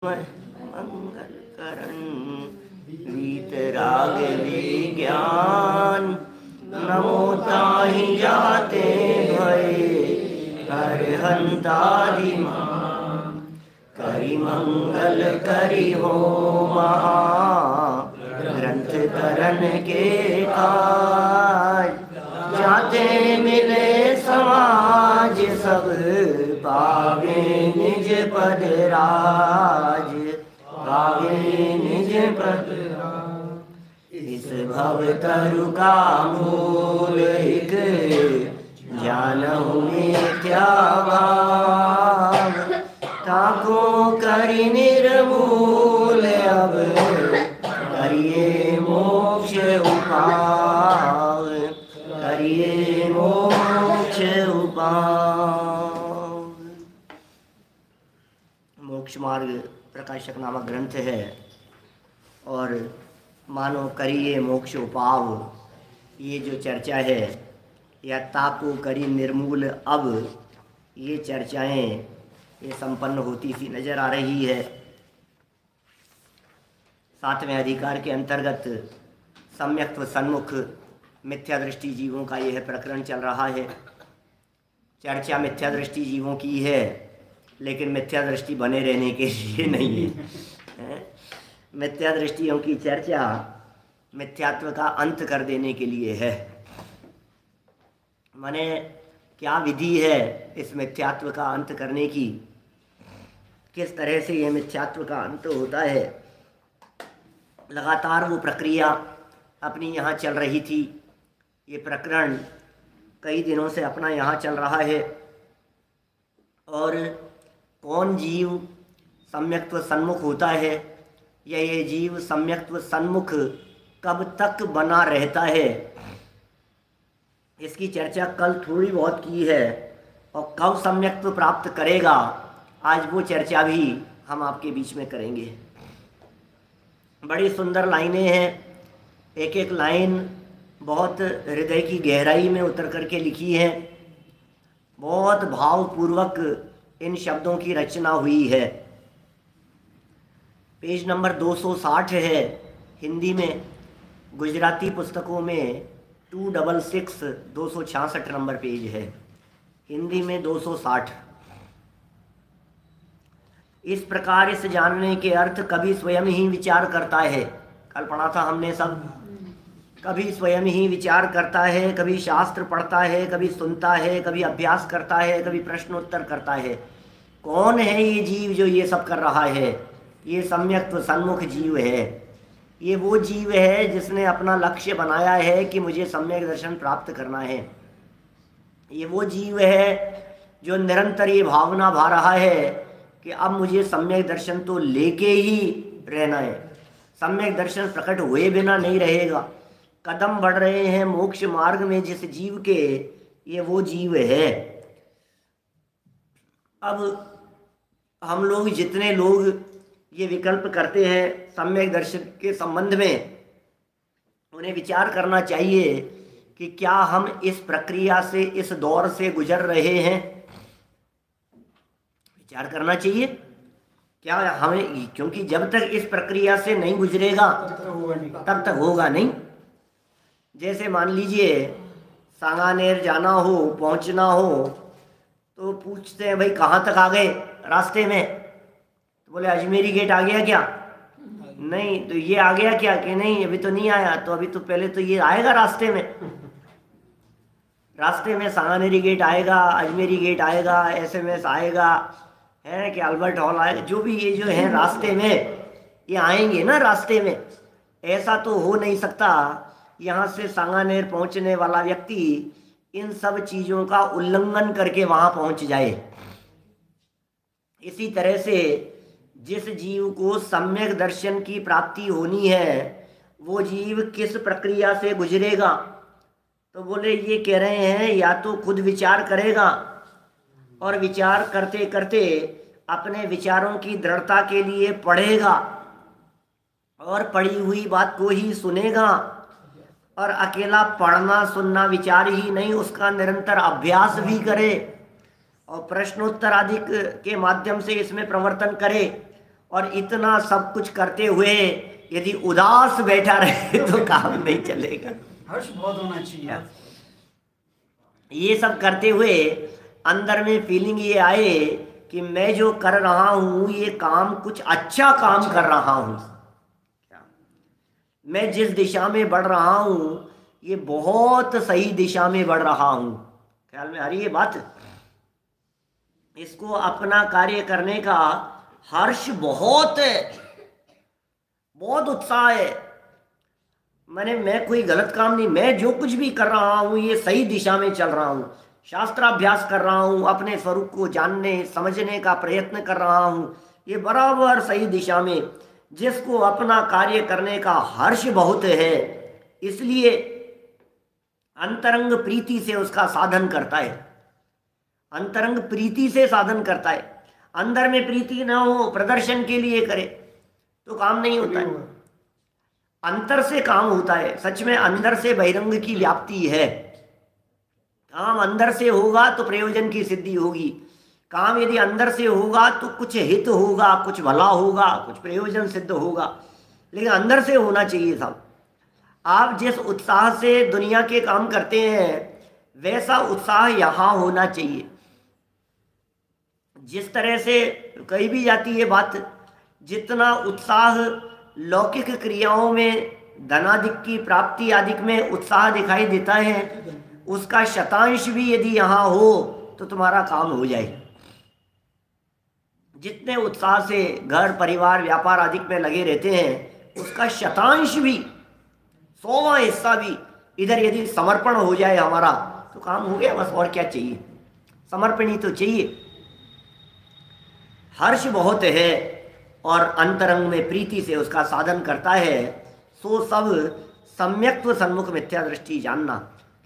मंगल करण वीतराग विज्ञान नमो ताहि जाते भये हरहंतादिमान करि मंगल करि हो महा ग्रंथ करण के काज जाते मिले समाज सब पावे निज पद राज पावे निज पद राज। इस भव तरु का मूल एक जानहु मिथ्या भाव ताको करि निर्मूल अब करिए मोक्ष उपाय करिए मोक्ष उपाय। मोक्ष मार्ग प्रकाशक नामक ग्रंथ है और मानो करिए मोक्ष उपाव ये जो चर्चा है या ताको करी निर्मूल अब ये चर्चाएं ये संपन्न होती सी नजर आ रही है। 7वें अधिकार के अंतर्गत सम्यक्त्व सन्मुख मिथ्या दृष्टि जीवों का यह प्रकरण चल रहा है। चर्चा मिथ्या दृष्टि जीवों की है लेकिन मिथ्या दृष्टि बने रहने के लिए नहीं है। मिथ्या दृष्टियों की चर्चा मिथ्यात्व का अंत कर देने के लिए है। माने क्या विधि है इस मिथ्यात्व का अंत करने की, किस तरह से यह मिथ्यात्व का अंत होता है। लगातार वो प्रक्रिया अपनी यहाँ चल रही थी। ये प्रकरण कई दिनों से अपना यहाँ चल रहा है और कौन जीव सम्यक्त्व सन्मुख होता है या ये जीव सम्यक्त्व सन्मुख कब तक बना रहता है, इसकी चर्चा कल थोड़ी बहुत की है। और कब सम्यक्त्व प्राप्त करेगा आज वो चर्चा भी हम आपके बीच में करेंगे। बड़ी सुंदर लाइनें हैं, एक एक लाइन बहुत हृदय की गहराई में उतर करके लिखी है। बहुत भावपूर्वक इन शब्दों की रचना हुई है। पेज नंबर 260 है हिंदी में, गुजराती पुस्तकों में 266 नंबर पेज है, हिंदी में 260। इस प्रकार इस जानने के अर्थ कभी स्वयं ही विचार करता है। कल पढ़ा था हमने सब, कभी स्वयं ही विचार करता है, कभी शास्त्र पढ़ता है, कभी सुनता है, कभी अभ्यास करता है, कभी प्रश्नोत्तर करता है। कौन है ये जीव जो ये सब कर रहा है? ये सम्यक्त्व सन्मुख जीव है। ये वो जीव है जिसने अपना लक्ष्य बनाया है कि मुझे सम्यक दर्शन प्राप्त करना है। ये वो जीव है जो निरंतर ये भावना भा रहा है कि अब मुझे सम्यक दर्शन तो लेके ही रहना है। सम्यक दर्शन प्रकट हुए बिना नहीं रहेगा। कदम बढ़ रहे हैं मोक्ष मार्ग में जिस जीव के, ये वो जीव है। अब हम लोग जितने लोग ये विकल्प करते हैं सम्यक दर्शन के संबंध में, उन्हें विचार करना चाहिए कि क्या हम इस प्रक्रिया से, इस दौर से गुजर रहे हैं। विचार करना चाहिए क्या हमें, क्योंकि जब तक इस प्रक्रिया से नहीं गुजरेगा तब तक होगा नहीं। जैसे मान लीजिए सांगानेर जाना हो, पहुंचना हो, तो पूछते हैं भाई कहाँ तक आ गए रास्ते में, तो बोले अजमेरी गेट आ गया क्या? नहीं। तो ये आ गया क्या? कि नहीं अभी तो नहीं आया। तो अभी तो पहले तो ये आएगा रास्ते में, रास्ते में सांगानेरी गेट आएगा, अजमेरी गेट आएगा, SMS आएगा, है कि अल्बर्ट हॉल आएगा, जो भी ये जो है रास्ते में ये आएंगे ना रास्ते में। ऐसा तो हो नहीं सकता यहाँ से सांगानेर पहुँचने वाला व्यक्ति इन सब चीज़ों का उल्लंघन करके वहाँ पहुँच जाए। इसी तरह से जिस जीव को सम्यक दर्शन की प्राप्ति होनी है वो जीव किस प्रक्रिया से गुजरेगा? तो बोले ये कह रहे हैं या तो खुद विचार करेगा और विचार करते करते अपने विचारों की दृढ़ता के लिए पढ़ेगा और पढ़ी हुई बात को ही सुनेगा और अकेला पढ़ना सुनना विचार ही नहीं, उसका निरंतर अभ्यास भी करे और प्रश्नोत्तर आदि के माध्यम से इसमें प्रवर्तन करे और इतना सब कुछ करते हुए यदि उदास बैठा रहे तो काम नहीं चलेगा। हर्ष बहुत होना चाहिए। ये सब करते हुए अंदर में फीलिंग ये आए कि मैं जो कर रहा हूं ये काम कुछ अच्छा काम कर रहा हूं, मैं जिस दिशा में बढ़ रहा हूं ये बहुत सही दिशा में बढ़ रहा हूं। ख्याल में आ रही है बात? इसको अपना कार्य करने का हर्ष बहुत है, बहुत उत्साह है। मैं कोई गलत काम नहीं, मैं जो कुछ भी कर रहा हूँ ये सही दिशा में चल रहा हूँ, शास्त्राभ्यास कर रहा हूँ, अपने स्वरूप को जानने समझने का प्रयत्न कर रहा हूँ, ये बराबर सही दिशा में। जिसको अपना कार्य करने का हर्ष बहुत है इसलिए अंतरंग प्रीति से उसका साधन करता है, अंतरंग प्रीति से साधन करता है। अंदर में प्रीति ना हो, प्रदर्शन के लिए करे तो काम नहीं होता है, अंतर से काम होता है। सच में अंदर से बहिरंग की व्याप्ति है। काम अंदर से होगा तो प्रयोजन की सिद्धि होगी। काम यदि अंदर से होगा तो कुछ हित होगा, कुछ भला होगा, कुछ प्रयोजन सिद्ध होगा, लेकिन अंदर से होना चाहिए सब। आप जिस उत्साह से दुनिया के काम करते हैं वैसा उत्साह यहाँ होना चाहिए। जिस तरह से कही भी जाती है बात, जितना उत्साह लौकिक क्रियाओं में धनादिक की प्राप्ति आदिक में उत्साह दिखाई देता है, उसका शतांश भी यदि यहाँ हो तो तुम्हारा काम हो जाए। जितने उत्साह से घर परिवार व्यापार आदि में लगे रहते हैं उसका शतांश भी, 100वां हिस्सा भी इधर यदि समर्पण हो जाए हमारा तो काम हो गया। बस और क्या चाहिए, समर्पण ही तो चाहिए। हर्ष बहुत है और अंतरंग में प्रीति से उसका साधन करता है। सो सब सम्यक्त्व सन्मुख मिथ्या दृष्टि जानना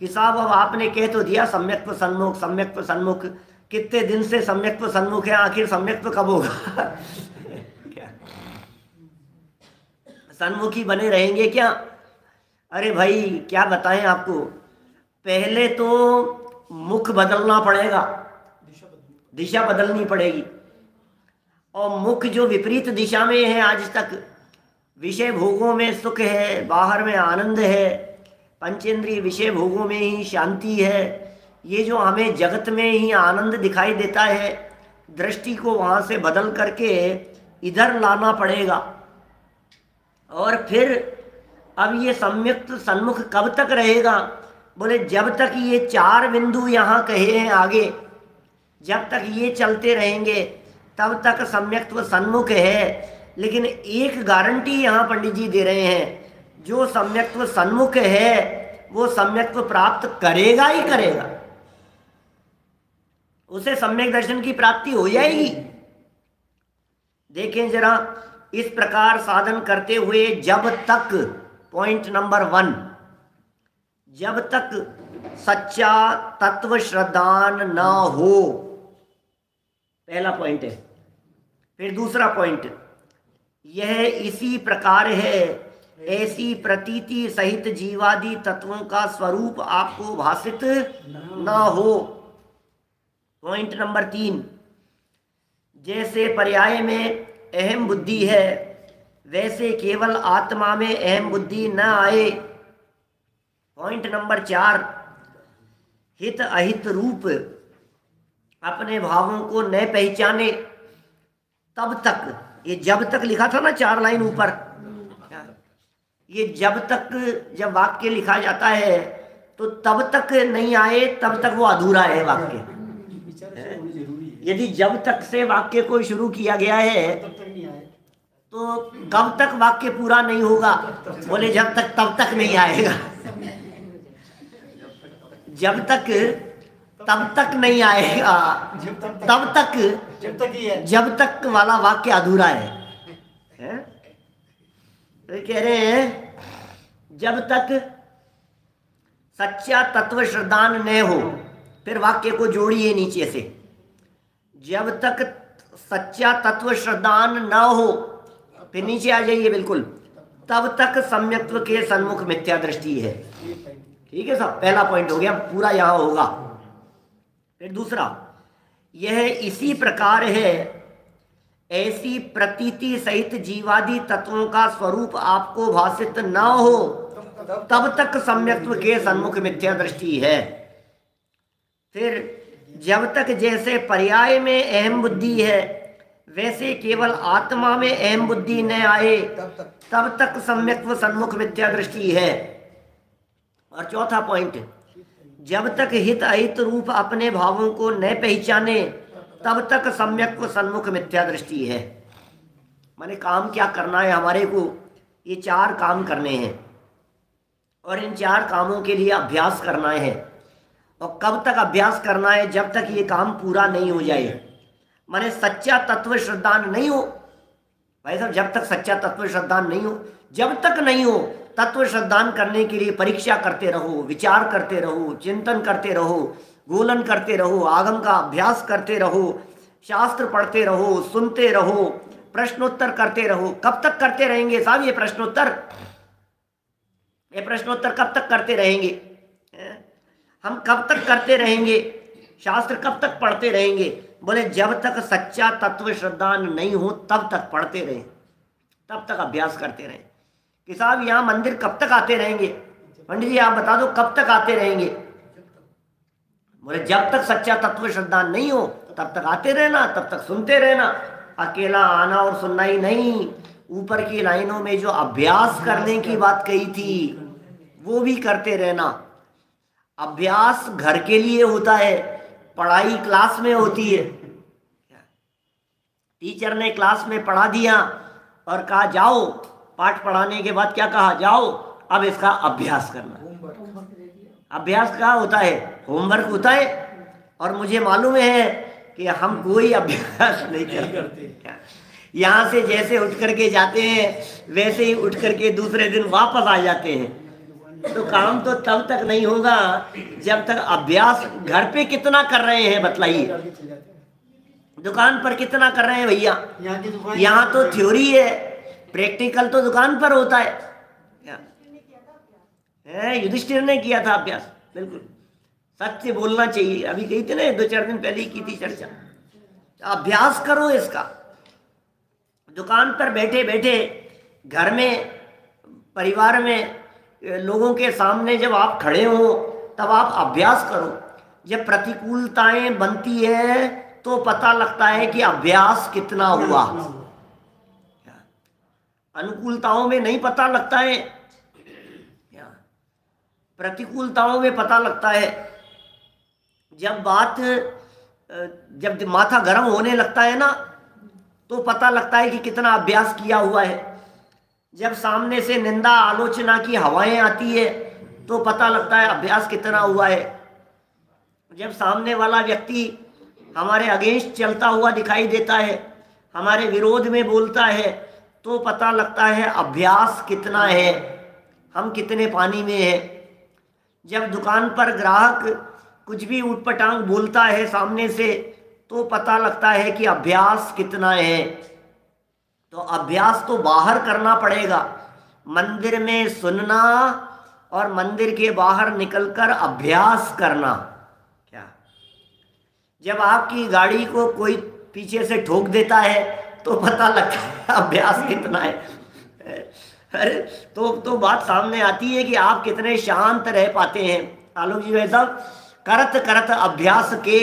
कि साहब अब आपने कह तो दिया सम्यक्त्व सन्मुख, सम्यक्त्व सन्मुख, कितने दिन से सम्यक्त्व सन्मुख है, आखिर सम्यक्त्व कब होगा? सन्मुखी बने रहेंगे क्या? अरे भाई क्या बताएं आपको, पहले तो मुख बदलना पड़ेगा, दिशा बदलनी पड़ेगी। और मुख जो विपरीत दिशा में है आज तक, विषय भोगों में सुख है, बाहर में आनंद है, पंचेंद्रिय विषय भोगों में ही शांति है, ये जो हमें जगत में ही आनंद दिखाई देता है, दृष्टि को वहाँ से बदल करके इधर लाना पड़ेगा। और फिर अब ये सम्यक्त सन्मुख कब तक रहेगा? बोले जब तक ये 4 बिंदु यहाँ कहे हैं आगे, जब तक ये चलते रहेंगे तब तक सम्यक्त्व सन्मुख है। लेकिन एक गारंटी यहाँ पंडित जी दे रहे हैं, जो सम्यक्त्व सन्मुख है वो सम्यक्त्व प्राप्त करेगा ही करेगा, उसे सम्यक दर्शन की प्राप्ति हो जाएगी। देखें जरा, इस प्रकार साधन करते हुए जब तक, पॉइंट नंबर 1, जब तक सच्चा तत्व श्रद्धान न हो, पहला पॉइंट है। फिर दूसरा पॉइंट, यह इसी प्रकार है, ऐसी प्रतीति सहित जीवादि तत्वों का स्वरूप आपको भासित न हो। पॉइंट नंबर 3, जैसे पर्याय में अहम बुद्धि है वैसे केवल आत्मा में अहम बुद्धि न आए। पॉइंट नंबर 4, हित अहित रूप अपने भावों को न पहचाने तब तक, ये जब तक लिखा था ना 4 लाइन ऊपर, ये जब तक जब वाक्य लिखा जाता है तो तब तक नहीं आए तब तक वो अधूरा है वाक्य। यदि जब तक से वाक्य को शुरू किया गया है तो कब तक वाक्य पूरा नहीं होगा? बोले जब तक तब तक नहीं आएगा। जब तक तब तक नहीं आएगा, तब तक जब तक वाला वाक्य अधूरा है? तो कह रहे हैं जब तक सच्चा तत्व श्रद्धान न हो, फिर वाक्य को जोड़िए नीचे से, जब तक सच्चा तत्व श्रद्धान न हो, फिर नीचे आ जाइए बिल्कुल, तब तक सम्यक्त्व के सन्मुख मिथ्या दृष्टि है। ठीक है साहब, पहला पॉइंट हो गया, पूरा यहाँ होगा। फिर दूसरा, यह इसी प्रकार है, ऐसी प्रतीति सहित जीवादि तत्वों का स्वरूप आपको भाषित न हो तब तक सम्यक्त्व के सन्मुख मिथ्या दृष्टि है। फिर जब तक जैसे पर्याय में अहम बुद्धि है वैसे केवल आत्मा में अहम बुद्धि न आए तब तक सम्यक्त्व सन्मुख मिथ्या दृष्टि है। और चौथा पॉइंट, जब तक हित अहित रूप अपने भावों को न पहचाने तब तक सम्यक्त्व सन्मुख मिथ्या दृष्टि है। माने काम क्या करना है हमारे को, ये 4 काम करने हैं और इन 4 कामों के लिए अभ्यास करना है। और कब तक अभ्यास करना है? जब तक ये काम पूरा नहीं हो जाए। माने सच्चा तत्व श्रद्धान नहीं हो भाई साहब, जब तक सच्चा तत्व श्रद्धान नहीं हो, जब तक नहीं हो तत्व श्रद्धान करने के लिए परीक्षा करते रहो, विचार करते रहो, चिंतन करते रहो, गोलन करते रहो, आगम का अभ्यास करते रहो, शास्त्र पढ़ते रहो, सुनते रहो, प्रश्नोत्तर करते रहो। कब तक करते रहेंगे साहब ये प्रश्नोत्तर? ये प्रश्नोत्तर कब तक करते रहेंगे? हम कब तक करते रहेंगे? शास्त्र कब तक पढ़ते रहेंगे? बोले जब तक सच्चा तत्व श्रद्धान नहीं हो तब तक पढ़ते रहें, तब तक अभ्यास करते रहें। कि साहब यहाँ मंदिर कब तक आते रहेंगे? पंडित जी आप बता दो कब तक आते रहेंगे? बोले जब तक सच्चा तत्व श्रद्धान नहीं हो तब तक आते रहना, तब तक सुनते रहना। अकेला आना और सुनना ही नहीं, ऊपर की लाइनों में जो अभ्यास करने की बात कही थी वो भी करते रहना। अभ्यास घर के लिए होता है, पढ़ाई क्लास में होती है। टीचर ने क्लास में पढ़ा दिया और कहा जाओ, पाठ पढ़ाने के बाद क्या कहा? जाओ अब इसका अभ्यास करना। अभ्यास क्या होता है? होमवर्क होता है। और मुझे मालूम है कि हम कोई अभ्यास नहीं करते। यहाँ से जैसे उठ करके जाते हैं वैसे ही उठ करके दूसरे दिन वापस आ जाते हैं। तो काम तो तब तक नहीं होगा जब तक अभ्यास घर पे कितना कर रहे हैं बतलाइए, दुकान पर कितना कर रहे हैं भैया? यहाँ तो थ्योरी है, प्रैक्टिकल तो दुकान पर होता है। युधिष्ठिर ने किया था अभ्यास, बिल्कुल सच से बोलना चाहिए। अभी कही थी ना 2-4 दिन पहले ही की थी चर्चा। अभ्यास करो इसका। दुकान पर बैठे बैठे, घर में, परिवार में, लोगों के सामने जब आप खड़े हो तब आप अभ्यास करो। जब प्रतिकूलताएं बनती है तो पता लगता है कि अभ्यास कितना हुआ। अनुकूलताओं में नहीं पता लगता है, प्रतिकूलताओं में पता लगता है। जब माथा गर्म होने लगता है ना तो पता लगता है कि कितना अभ्यास किया हुआ है। जब सामने से निंदा आलोचना की हवाएं आती है तो पता लगता है अभ्यास कितना हुआ है। जब सामने वाला व्यक्ति हमारे अगेंस्ट चलता हुआ दिखाई देता है, हमारे विरोध में बोलता है, तो पता लगता है अभ्यास कितना है, हम कितने पानी में हैं। जब दुकान पर ग्राहक कुछ भी उटपटांग बोलता है सामने से तो पता लगता है कि अभ्यास कितना है। तो अभ्यास तो बाहर करना पड़ेगा, मंदिर में सुनना और मंदिर के बाहर निकलकर अभ्यास करना। क्या जब आपकी गाड़ी को कोई पीछे से ठोक देता है तो पता लगता है अभ्यास कितना है। अरे तो बात सामने आती है कि आप कितने शांत रह पाते हैं। आलोक जी वैसा करत करत अभ्यास के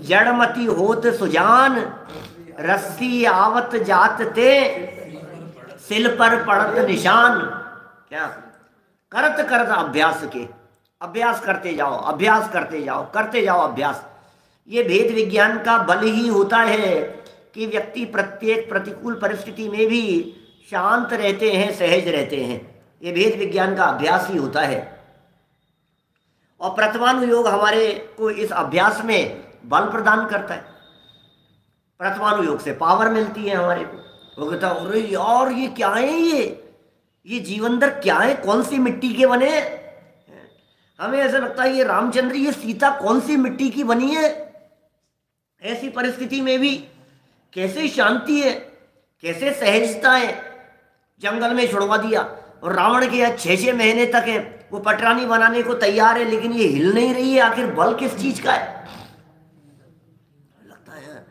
जड़मती होत सुजान, रस्सी आवत जात ते सिल पर पड़त निशान। क्या करत करत अभ्यास के, अभ्यास करते जाओ, अभ्यास करते जाओ, करते जाओ अभ्यास। ये भेद विज्ञान का बल ही होता है कि व्यक्ति प्रत्येक प्रतिकूल परिस्थिति में भी शांत रहते हैं, सहज रहते हैं। ये भेद विज्ञान का अभ्यास ही होता है। और प्रथमानुयोग हमारे को इस अभ्यास में बल प्रदान करता है। प्रथमानुयोग से पावर मिलती है हमारे को। वो कहता अरे यार ये क्या है, ये जीवनदर क्या है, कौन सी मिट्टी के बने? हमें ऐसा लगता है ये रामचंद्र, ये सीता कौन सी मिट्टी की बनी है? ऐसी परिस्थिति में भी कैसे शांति है, कैसे सहजता है। जंगल में छुड़वा दिया और रावण के यहाँ 6-6 महीने तक है, वो पटरानी बनाने को तैयार है लेकिन ये हिल नहीं रही है। आखिर बल किस चीज का है? लगता है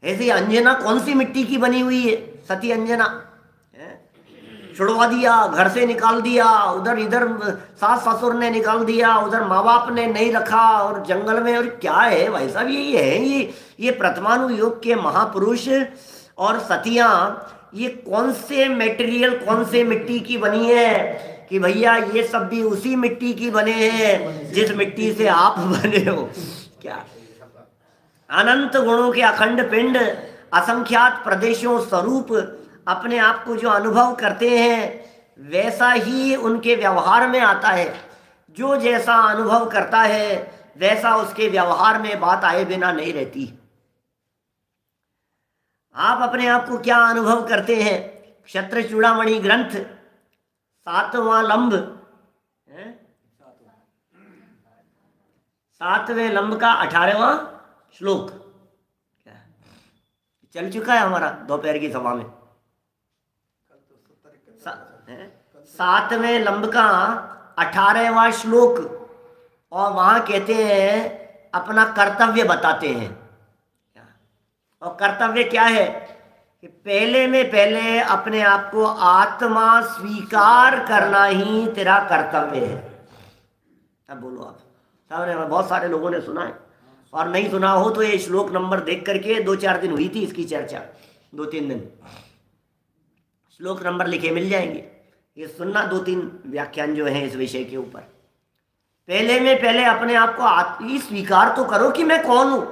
ऐसे अंजना कौन सी मिट्टी की बनी हुई है? सती अंजना छुड़वा दिया, घर से निकाल दिया, उधर इधर सास ससुर ने निकाल दिया, उधर माँ बाप ने नहीं रखा, और जंगल में। और क्या है भाई साहब, यही है ये परमाणु युग के महापुरुष और सतियाँ, ये कौन से मटेरियल, कौन से मिट्टी की बनी है कि भैया ये सब भी उसी मिट्टी की बने हैं जिस मिट्टी से आप बने हो। क्या अनंत गुणों के अखंड पिंड, असंख्यात प्रदेशों स्वरूप अपने आप को जो अनुभव करते हैं वैसा ही उनके व्यवहार में आता है। जो जैसा अनुभव करता है वैसा उसके व्यवहार में बात आए बिना नहीं रहती। आप अपने आप को क्या अनुभव करते हैं? क्षत्र चूड़ामणि ग्रंथ 7वां लंब, 7वें लंब का 18वां श्लोक चल चुका है हमारा दोपहर की सभा में। 7वें लंब का 18वां श्लोक, और वहां कहते हैं अपना कर्तव्य बताते हैं। और कर्तव्य क्या है कि पहले में पहले अपने आप को आत्मा स्वीकार करना ही तेरा कर्तव्य है। अब बोलो आप सामने, बहुत सारे लोगों ने सुना है, और नहीं सुना हो तो ये श्लोक नंबर देख करके 2-4 दिन हुई थी इसकी चर्चा, 2-3 दिन श्लोक नंबर लिखे मिल जाएंगे, ये सुनना 2-3 व्याख्यान जो हैं इस विषय के ऊपर। पहले में पहले अपने आप को स्वीकार तो करो कि मैं कौन हूं।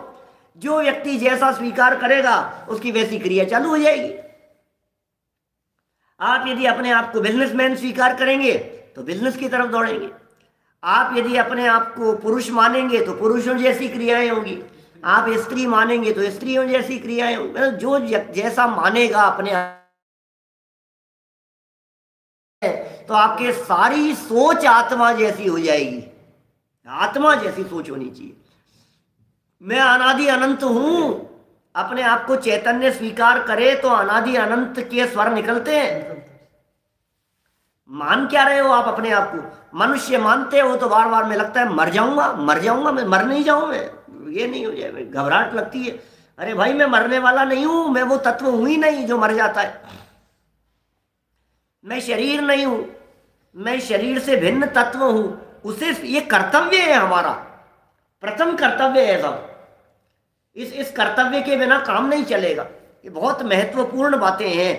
जो व्यक्ति जैसा स्वीकार करेगा उसकी वैसी क्रिया चालू हो जाएगी। आप यदि अपने आप को बिजनेसमैन स्वीकार करेंगे तो बिजनेस की तरफ दौड़ेंगे। आप यदि अपने आप को पुरुष मानेंगे तो पुरुषों जैसी क्रियाएं होंगी। आप स्त्री मानेंगे तो स्त्रियों जैसी क्रियाएं होंगी। जो जैसा मानेगा अपने आप, तो आपके सारी सोच आत्मा जैसी हो जाएगी। आत्मा जैसी सोच होनी चाहिए। मैं अनादि अनंत हूं, अपने आप को चैतन्य स्वीकार करे तो अनादि अनंत के स्वर निकलते हैं। मान क्या रहे हो आप अपने आप को? मनुष्य मानते हो तो बार बार में लगता है मर जाऊंगा, मर जाऊंगा, मैं मर नहीं जाऊं, मैं ये नहीं हो जाए, घबराहट लगती है। अरे भाई मैं मरने वाला नहीं हूं, मैं वो तत्व हूं ही नहीं जो मर जाता है। मैं शरीर नहीं हूं, मैं शरीर से भिन्न तत्व हूं। उसे ये कर्तव्य है हमारा, प्रथम कर्तव्य है सब। इस कर्तव्य के बिना काम नहीं चलेगा। ये बहुत महत्वपूर्ण बातें हैं।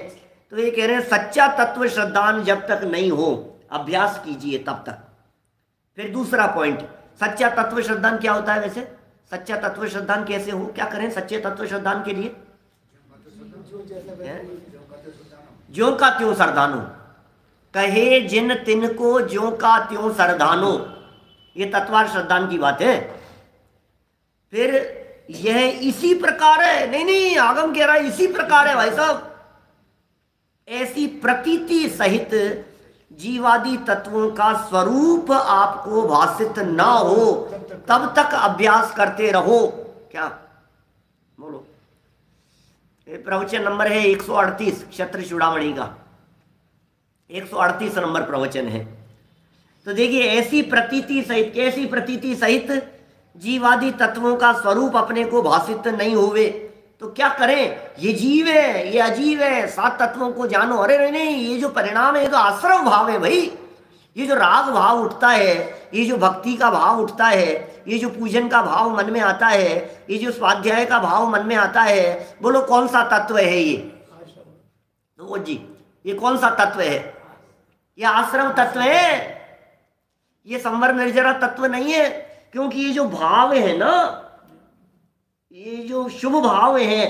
तो ये कह रहे हैं सच्चा तत्व श्रद्धान जब तक नहीं हो, अभ्यास कीजिए तब तक। फिर दूसरा पॉइंट, सच्चा तत्व श्रद्धान क्या होता है? वैसे सच्चा तत्व श्रद्धान कैसे हो, क्या करें सच्चे तत्व श्रद्धान के लिए? ज्यों का त्यों सरदानो, कहे जिन तिन को ज्यों का त्यों सरदानो, ये तत्वार श्रद्धान की बात है। फिर यह इसी प्रकार है, नहीं आगम कह रहा है इसी प्रकार है भाई साहब। ऐसी प्रतीति सहित जीवादि तत्वों का स्वरूप आपको भासित ना हो तब तक अभ्यास करते रहो। क्या बोलो? ये प्रवचन नंबर है 138 क्षत्र चूड़ामणि का, 138 नंबर प्रवचन है। तो देखिए ऐसी प्रतीति सहित, कैसी प्रतीति सहित जीवादि तत्वों का स्वरूप अपने को भासित नहीं होवे तो क्या करें? ये जीव है, ये अजीव है, 7 तत्वों को जानो। अरे नहीं, ये जो परिणाम है ये तो आश्रव भाव है भाई। ये जो राग भाव उठता है, ये जो भक्ति का भाव उठता है, ये जो पूजन का भाव मन में आता है, ये जो स्वाध्याय का भाव मन में आता है, बोलो कौन सा तत्व है ये? तो जी ये कौन सा तत्व है? ये आश्रव तत्व है, ये संवर निर्जरा तत्व नहीं है। क्योंकि ये जो भाव है ना, ये जो शुभ भाव है,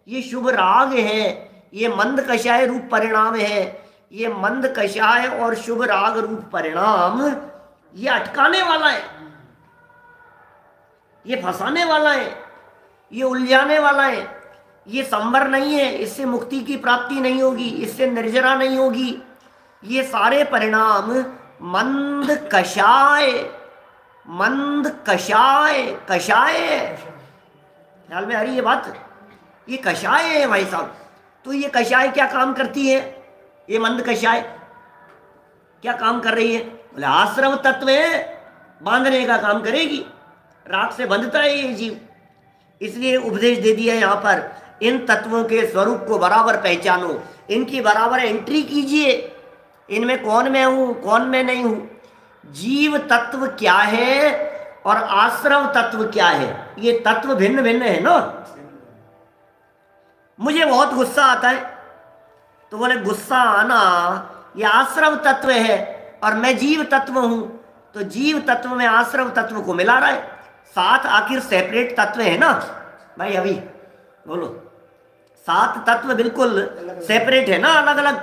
ये शुभ राग है, ये मंद कषाय रूप परिणाम है। ये मंद कषाय और शुभ राग रूप परिणाम ये अटकाने वाला है, ये फंसाने वाला है, ये उलझाने वाला है। ये संवर नहीं है, इससे मुक्ति की प्राप्ति नहीं होगी, इससे निर्जरा नहीं होगी। ये सारे परिणाम मंद कषाय, मंद कषाय, कषाय ख्याल में आ रही है बात? ये कषाय है भाई साहब। तो ये कषाय क्या काम करती है? ये मंद कषाय क्या काम कर रही है? बोले आश्रव तत्व है, बांधने का काम करेगी। राग से बंधता है ये जीव। इसलिए उपदेश दे दिया यहाँ पर इन तत्वों के स्वरूप को बराबर पहचानो, इनकी बराबर एंट्री कीजिए, इनमें कौन मैं हूं कौन मैं नहीं हूं। जीव तत्व क्या है और आश्रव तत्व क्या है, ये तत्व भिन्न भिन्न है ना। मुझे बहुत गुस्सा आता है तो बोले गुस्सा आना ये आश्रव तत्व है और मैं जीव तत्व हूं, तो जीव तत्व में आश्रव तत्व को मिला रहा है। सात आखिर सेपरेट तत्व है ना भाई, अभी बोलो, सात तत्व बिल्कुल सेपरेट है ना, अलग अलग।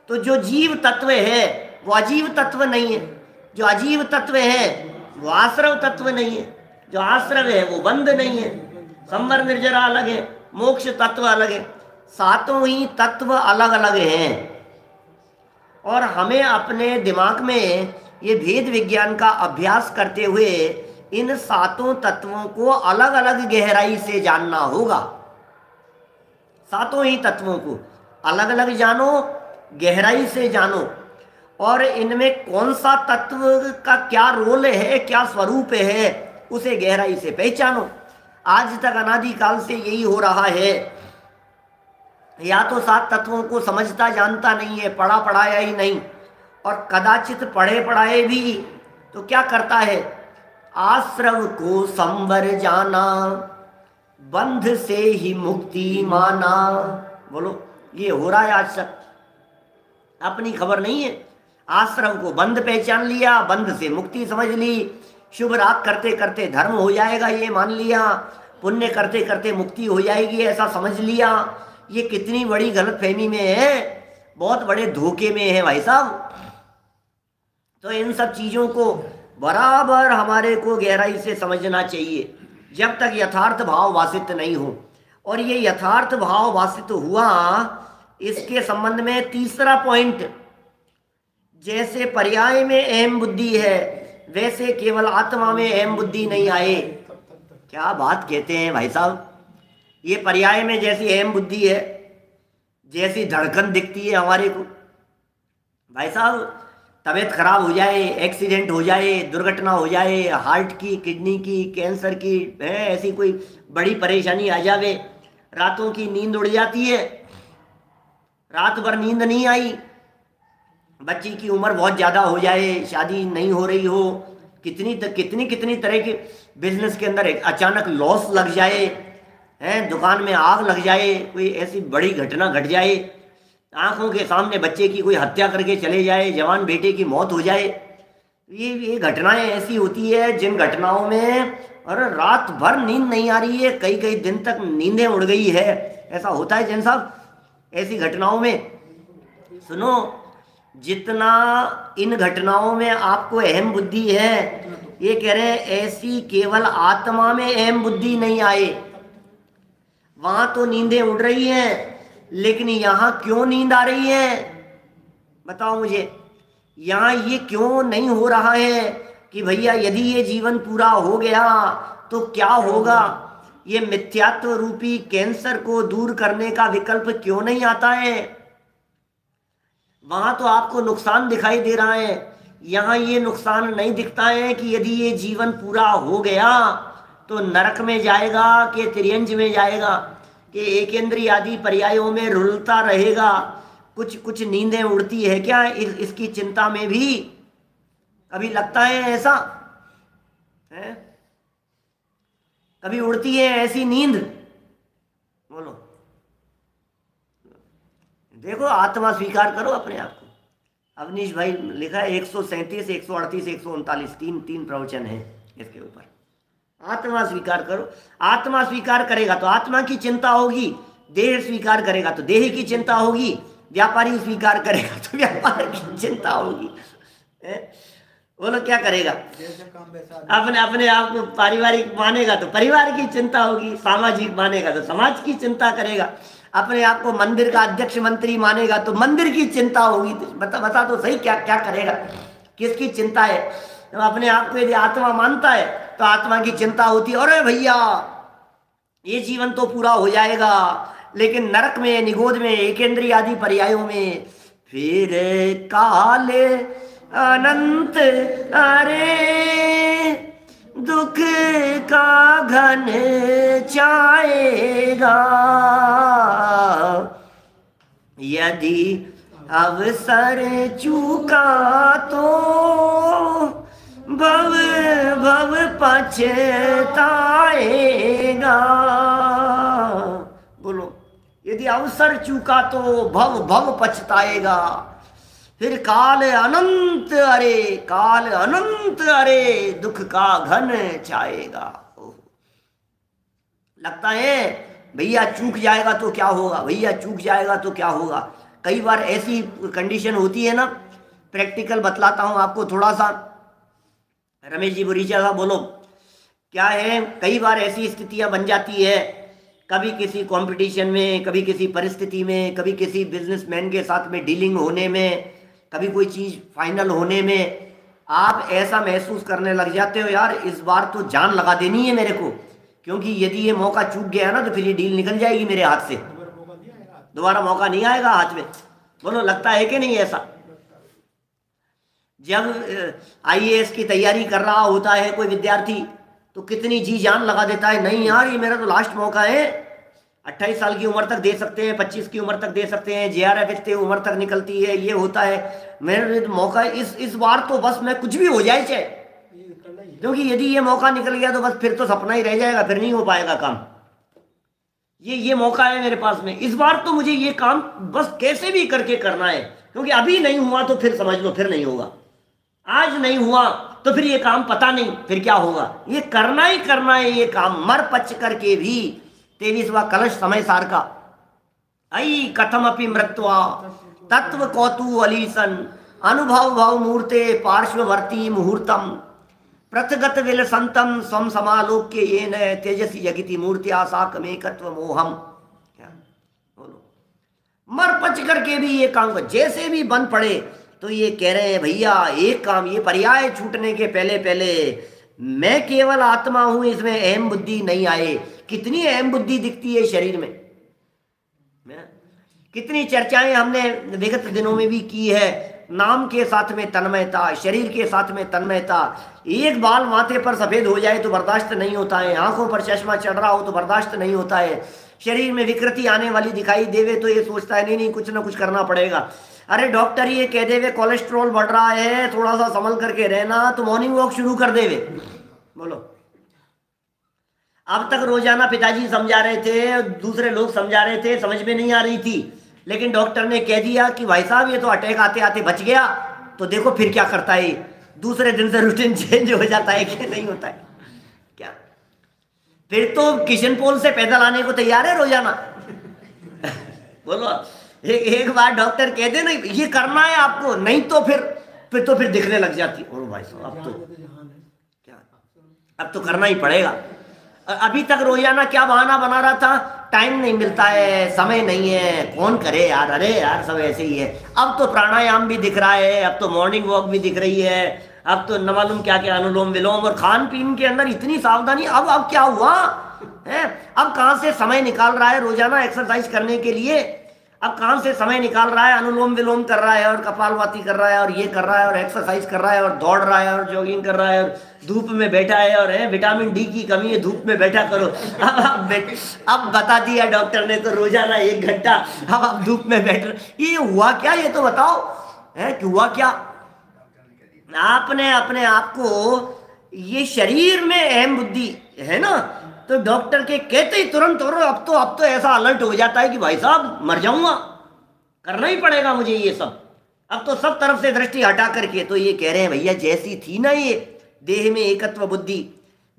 तो जो जीव तत्व है वो अजीव तत्व नहीं है, जो अजीव तत्व है वो आश्रव तत्व नहीं है, जो आश्रव है वो बंध नहीं है। संवर निर्जरा अलग है, मोक्ष तत्व अलग है, सातों ही तत्व अलग अलग हैं। और हमें अपने दिमाग में ये भेद विज्ञान का अभ्यास करते हुए इन सातों तत्वों को अलग अलग गहराई से जानना होगा। सातों ही तत्वों को अलग अलग जानो, गहराई से जानो, और इनमें कौन सा तत्व का क्या रोल है, क्या स्वरूप है, उसे गहराई से पहचानो। आज तक अनादिकाल से यही हो रहा है, या तो सात तत्वों को समझता जानता नहीं है, पढ़ा पढ़ाया ही नहीं, और कदाचित पढ़े पढ़ाए भी तो क्या करता है, आश्रव को संवर जाना, बंध से ही मुक्ति माना। बोलो, ये हो रहा है आज तक, अपनी खबर नहीं है। आश्रम को बंध पहचान लिया, बंध से मुक्ति समझ ली, शुभ राग करते करते धर्म हो जाएगा ये मान लिया, पुण्य करते करते मुक्ति हो जाएगी ऐसा समझ लिया। ये कितनी बड़ी गलतफहमी में है, बहुत बड़े धोखे में है भाई साहब। तो इन सब चीज़ों को बराबर हमारे को गहराई से समझना चाहिए, जब तक यथार्थ भाव वासित नहीं हो। और ये यथार्थ भाव वासित हुआ, इसके संबंध में तीसरा पॉइंट, जैसे पर्याय में अहम बुद्धि है वैसे केवल आत्मा में अहम बुद्धि नहीं आए। क्या बात कहते हैं भाई साहब, ये पर्याय में जैसी अहम बुद्धि है, जैसी धड़कन दिखती है हमारे को, भाई साहब तबीयत खराब हो जाए, एक्सीडेंट हो जाए, दुर्घटना हो जाए, हार्ट की, किडनी की, कैंसर की, ऐसी कोई बड़ी परेशानी आ जावे, रातों की नींद उड़ जाती है, रात भर नींद नहीं आई, बच्ची की उम्र बहुत ज़्यादा हो जाए, शादी नहीं हो रही हो, कितनी तरह के बिजनेस के अंदर अचानक लॉस लग जाए, दुकान में आग लग जाए, कोई ऐसी बड़ी घटना घट जाए, आंखों के सामने बच्चे की कोई हत्या करके चले जाए, जवान बेटे की मौत हो जाए। ये घटनाएं ऐसी होती है जिन घटनाओं में अरे रात भर नींद नहीं आ रही है, कई कई दिन तक नींदें उड़ गई है, ऐसा होता है जैन साहब। ऐसी घटनाओं में सुनो, जितना इन घटनाओं में आपको अहम बुद्धि है, ये कह रहे हैं ऐसी केवल आत्मा में अहम बुद्धि नहीं आए। वहां तो नींदें उड़ रही हैं, लेकिन यहाँ क्यों नींद आ रही है बताओ मुझे। यहाँ ये क्यों नहीं हो रहा है कि भैया यदि ये जीवन पूरा हो गया तो क्या होगा, ये मिथ्यात्व रूपी कैंसर को दूर करने का विकल्प क्यों नहीं आता है। वहां तो आपको नुकसान दिखाई दे रहा है, यहाँ ये नुकसान नहीं दिखता है कि यदि ये जीवन पूरा हो गया तो नरक में जाएगा कि त्रियंज में जाएगा, कि एकेंद्रीय आदि पर्यायों में रुलता रहेगा। कुछ नींदें उड़ती है क्या इसकी चिंता में भी कभी लगता है ऐसा है? कभी उड़ती है ऐसी नींद? बोलो, देखो आत्मा स्वीकार करो अपने आप को। अवनीश भाई लिखा है 137, 138, 139 तीन प्रवचन है इसके ऊपर। आत्मा स्वीकार करो, आत्मा स्वीकार करेगा तो आत्मा की चिंता होगी, देह स्वीकार करेगा तो देह की चिंता होगी, व्यापारी स्वीकार करेगा तो व्यापार की चिंता होगी। बोलो क्या करेगा? अपने आप को पारिवारिक मानेगा तो परिवार की चिंता होगी, सामाजिक मानेगा तो समाज की चिंता करेगा, अपने आप को मंदिर का अध्यक्ष मंत्री मानेगा तो मंदिर की चिंता होगी। बता तो सही क्या क्या करेगा, किसकी चिंता है? तो अपने आप को यदि आत्मा मानता है तो आत्मा की चिंता होती है, अरे भैया ये जीवन तो पूरा हो जाएगा, लेकिन नरक में, निगोद में, एकेंद्रीय आदि पर्यायों में फिर काले अनंत अरे दुख का घन छाएगा। यदि अवसर चूका तो भव भव पछताएगा। बोलो, यदि अवसर चूका तो भव भव पछताएगा। फिर काल अनंत अरे, काल अनंत अरे, दुख का घन छाएगा। लगता है भैया चूक जाएगा तो क्या होगा, भैया चूक जाएगा तो क्या होगा। कई बार ऐसी कंडीशन होती है ना, प्रैक्टिकल बतलाता हूं आपको थोड़ा सा। रमेश जी बुरीचा साहब बोलो, क्या है, कई बार ऐसी स्थितियां बन जाती है, कभी किसी कंपटीशन में, कभी किसी परिस्थिति में, कभी किसी बिजनेसमैन के साथ में डीलिंग होने में, कभी कोई चीज़ फाइनल होने में, आप ऐसा महसूस करने लग जाते हो यार इस बार तो जान लगा देनी है मेरे को, क्योंकि यदि ये मौका चूक गया ना तो फिर ये डील निकल जाएगी मेरे हाथ से, दोबारा मौका नहीं आएगा हाथ में। बोलो, लगता है कि नहीं ऐसा? जब आईएएस की तैयारी कर रहा होता है कोई विद्यार्थी तो कितनी जी जान लगा देता है, नहीं यार ये मेरा तो लास्ट मौका है, 28 साल की उम्र तक दे सकते हैं, 25 की उम्र तक दे सकते हैं, जेआरएफ इतने उम्र तक निकलती है, ये होता है, मेरे तो मौका इस बार तो बस मैं कुछ भी हो जाए चाहे, क्योंकि यदि ये मौका निकल गया तो बस फिर तो सपना ही रह जाएगा, फिर नहीं हो पाएगा काम। ये मौका है मेरे पास में, इस बार तो मुझे ये काम बस कैसे भी करके करना है, क्योंकि अभी नहीं हुआ तो फिर समझ लो फिर नहीं होगा, आज नहीं हुआ तो फिर ये काम पता नहीं फिर क्या होगा, ये करना ही करना है ये काम, मर पच करके भी। 23वां कलश समय सार का, आई कथम अपि मृत्वा तत्व कौतु अलीसन अनुभव भव मूर्ते पार्श्ववर्ती मुहूर्तम प्रथगत विलसंतम स्वम समालोक्य ये न तेजसी जगिति मूर्ति आसाकमेकत्व मोहम। क्या बोलो, मर पच करके भी ये काम को जैसे भी बन पड़े तो ये कह रहे हैं भैया एक काम, ये पर्याय छूटने के पहले पहले मैं केवल आत्मा हूं, इसमें अहम बुद्धि नहीं आए। कितनी अहम बुद्धि दिखती है शरीर में, कितनी चर्चाएं हमने विगत दिनों में भी की है, नाम के साथ में तन्मयता, शरीर के साथ में तन्मयता। एक बाल माथे पर सफेद हो जाए तो बर्दाश्त नहीं होता है, आंखों पर चश्मा चढ़ रहा हो तो बर्दाश्त नहीं होता है, शरीर में विकृति आने वाली दिखाई देवे तो ये सोचता है नहीं नहीं कुछ ना कुछ करना पड़ेगा। अरे डॉक्टर ये कह देवे कोलेस्ट्रॉल बढ़ रहा है, थोड़ा सा संभल करके रहना, तो मॉर्निंग वॉक शुरू कर देवे। बोलो, अब तक रोजाना पिताजी समझा रहे थे, दूसरे लोग समझा रहे थे, समझ में नहीं आ रही थी, लेकिन डॉक्टर ने कह दिया कि भाई साहब ये तो अटैक आते आते बच गया, तो देखो फिर क्या करता है, दूसरे दिन से रूटीन चेंज हो जाता है कि नहीं होता है क्या? फिर तो किशन पोल से पैदल आने को तैयार है रोजाना। बोलो, एक बार डॉक्टर कह दे ना ये करना है आपको, नहीं तो फिर दिखने लग जाती, और भाई साहब अब तो क्या, अब तो करना ही पड़ेगा। अभी तक रोजाना क्या बहाना बना रहा था, टाइम नहीं मिलता है, समय नहीं है, कौन करे यार, अरे यार सब ऐसे ही है। अब तो प्राणायाम भी दिख रहा है, अब तो मॉर्निंग वॉक भी दिख रही है, अब तो न मालूम क्या क्या अनुलोम विलोम, और खान पीन के अंदर इतनी सावधानी। अब क्या हुआ है, अब कहाँ से समय निकाल रहा है रोजाना एक्सरसाइज करने के लिए, अब कहाँ से समय निकाल रहा है, अनुलोम विलोम कर रहा है और कपालभाति कर रहा है और ये कर रहा है और एक्सरसाइज कर रहा है और दौड़ रहा है और जॉगिंग कर रहा है और धूप में बैठा है, और है विटामिन डी की कमी है, धूप में बैठा करो। अब बता दिया डॉक्टर ने तो रोजाना 1 घंटा, अब आप धूप में बैठ रहे, ये हुआ क्या, ये तो बताओ है कि हुआ क्या? आपने अपने आप को, ये शरीर में अहम बुद्धि है ना, तो डॉक्टर के कहते ही तुरंत और अब तो ऐसा अलर्ट हो जाता है कि भाई साहब मर जाऊंगा, करना ही पड़ेगा मुझे ये सब। अब तो सब तरफ से दृष्टि हटा करके तो ये कह रहे हैं भैया जैसी थी ना ये देह में एकत्व बुद्धि,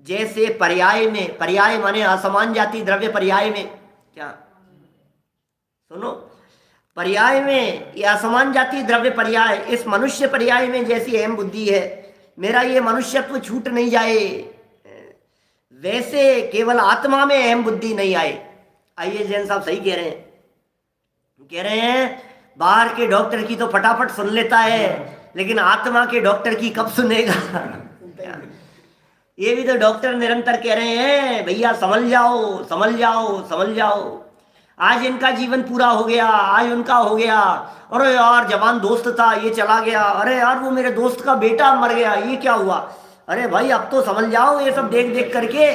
जैसे पर्याय में, पर्याय माने असमान जाति द्रव्य पर्याय में, क्या सुनो, पर्याय में या असमान जाति द्रव्य पर्याय, इस मनुष्य पर्याय में जैसी अहम बुद्धि है, मेरा ये मनुष्यत्व छूट नहीं जाए, वैसे केवल आत्मा में अहम बुद्धि नहीं आए। आइए जैन साहब सही कह रहे हैं बाहर के डॉक्टर की तो फटाफट सुन लेता है, लेकिन आत्मा के डॉक्टर की कब सुनेगा? ये भी तो डॉक्टर निरंतर कह रहे हैं भैया संभल जाओ संभल जाओ संभल जाओ। आज इनका जीवन पूरा हो गया, आज उनका हो गया, अरे यार जवान दोस्त था ये चला गया, अरे यार वो मेरे दोस्त का बेटा मर गया, ये क्या हुआ? अरे भाई अब तो समझ जाओ, ये सब देख देख करके,